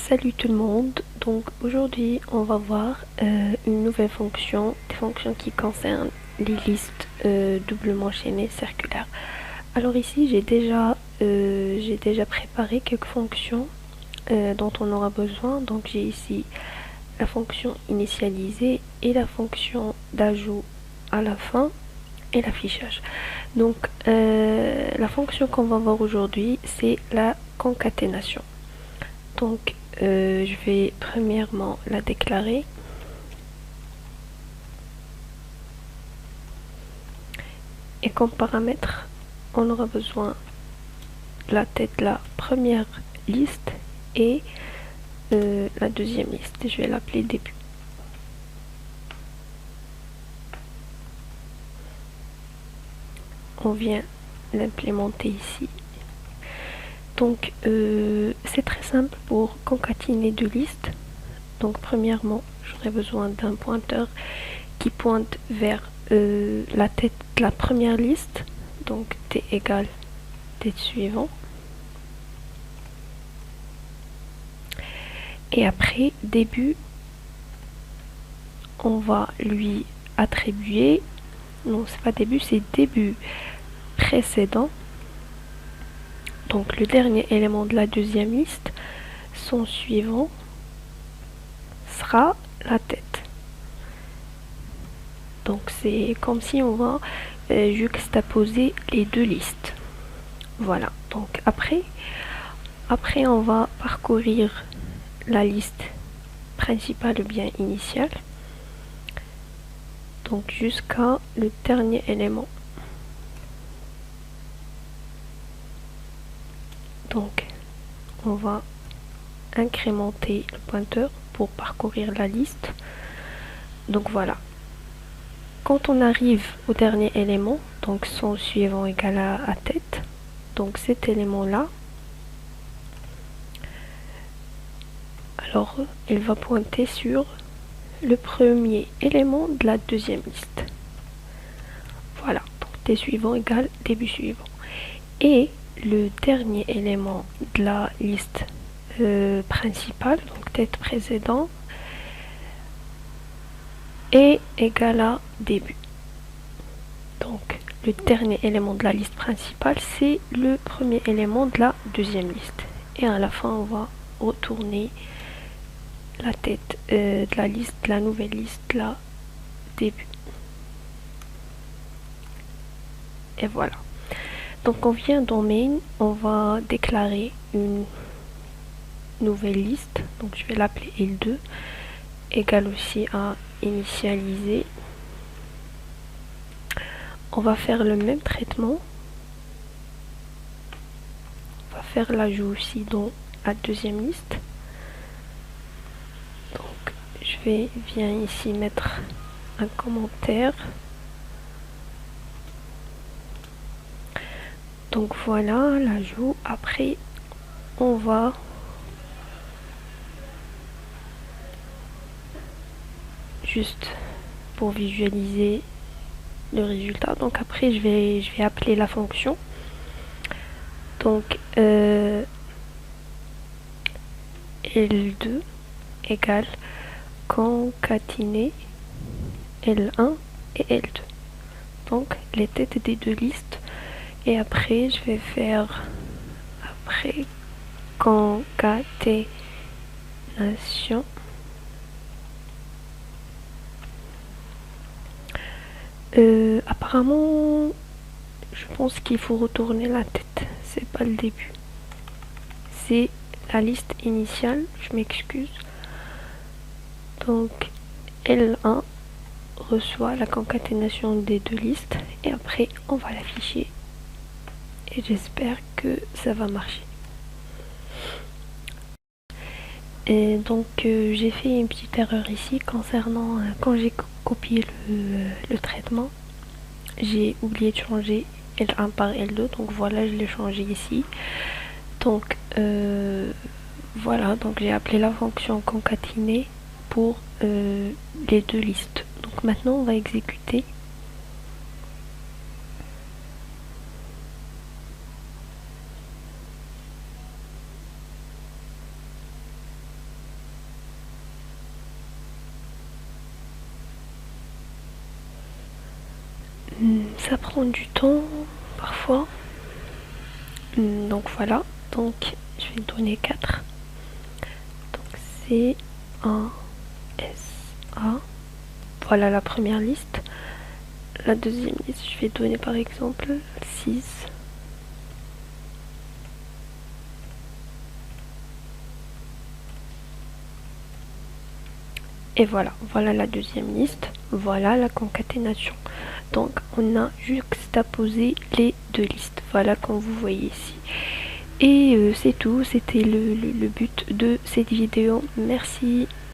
Salut tout le monde, donc aujourd'hui on va voir une nouvelle fonction, des fonctions qui concernent les listes doublement chaînées circulaires. Alors ici j'ai déjà préparé quelques fonctions dont on aura besoin, donc j'ai ici la fonction initialisée et la fonction d'ajout à la fin et l'affichage. Donc la fonction qu'on va voir aujourd'hui c'est la concaténation. Donc je vais premièrement la déclarer. Et comme paramètre, on aura besoin de la tête de la première liste et la deuxième liste. Je vais l'appeler début. On vient l'implémenter ici. Donc c'est très simple pour concaténer deux listes. Donc premièrement, j'aurai besoin d'un pointeur qui pointe vers la tête de la première liste, donc t égale tête suivant. Et après début, on va lui attribuer, non c'est pas début, c'est début précédent. Donc le dernier élément de la deuxième liste, son suivant sera la tête. Donc c'est comme si on va juxtaposer les deux listes. Voilà, donc après on va parcourir la liste principale ou bien initiale. Donc jusqu'à le dernier élément. Donc on va incrémenter le pointeur pour parcourir la liste. Donc voilà. Quand on arrive au dernier élément, donc son suivant égal à tête, donc cet élément-là, alors il va pointer sur le premier élément de la deuxième liste. Voilà, donc t suivant égale début suivant. Et le dernier élément de la liste principale, donc tête précédent, est égal à début. Donc le dernier élément de la liste principale, c'est le premier élément de la deuxième liste. Et à la fin, on va retourner la tête de la liste, de la nouvelle liste, là, début. Et voilà. Donc on vient dans main, on va déclarer une nouvelle liste. Donc je vais l'appeler L2, égale aussi à initialiser. On va faire le même traitement. On va faire l'ajout aussi dans la deuxième liste. Donc je viens ici mettre un commentaire. Donc voilà l'ajout. Après on va juste pour visualiser le résultat. Donc après je vais appeler la fonction. Donc L2 égale concaténer L1 et L2. Donc les têtes des deux listes. Et après je vais faire après concaténation. Apparemment je pense qu'il faut retourner la tête, c'est pas le début, c'est la liste initiale, je m'excuse. Donc L1 reçoit la concaténation des deux listes et après on va l'afficher et j'espère que ça va marcher. Et donc j'ai fait une petite erreur ici concernant quand j'ai copié le traitement, j'ai oublié de changer L1 par L2, donc voilà, je l'ai changé ici. Donc voilà, donc j'ai appelé la fonction concaténer pour les deux listes. Donc maintenant on va exécuter. ça prend du temps parfois. Donc voilà, donc je vais donner 4. Donc C, A, S, A. Voilà la première liste. La deuxième liste, je vais donner par exemple 6. Et voilà, voilà la deuxième liste, voilà la concaténation. Donc on a juxtaposé les deux listes, voilà comme vous voyez ici. Et c'est tout, c'était le but de cette vidéo. Merci.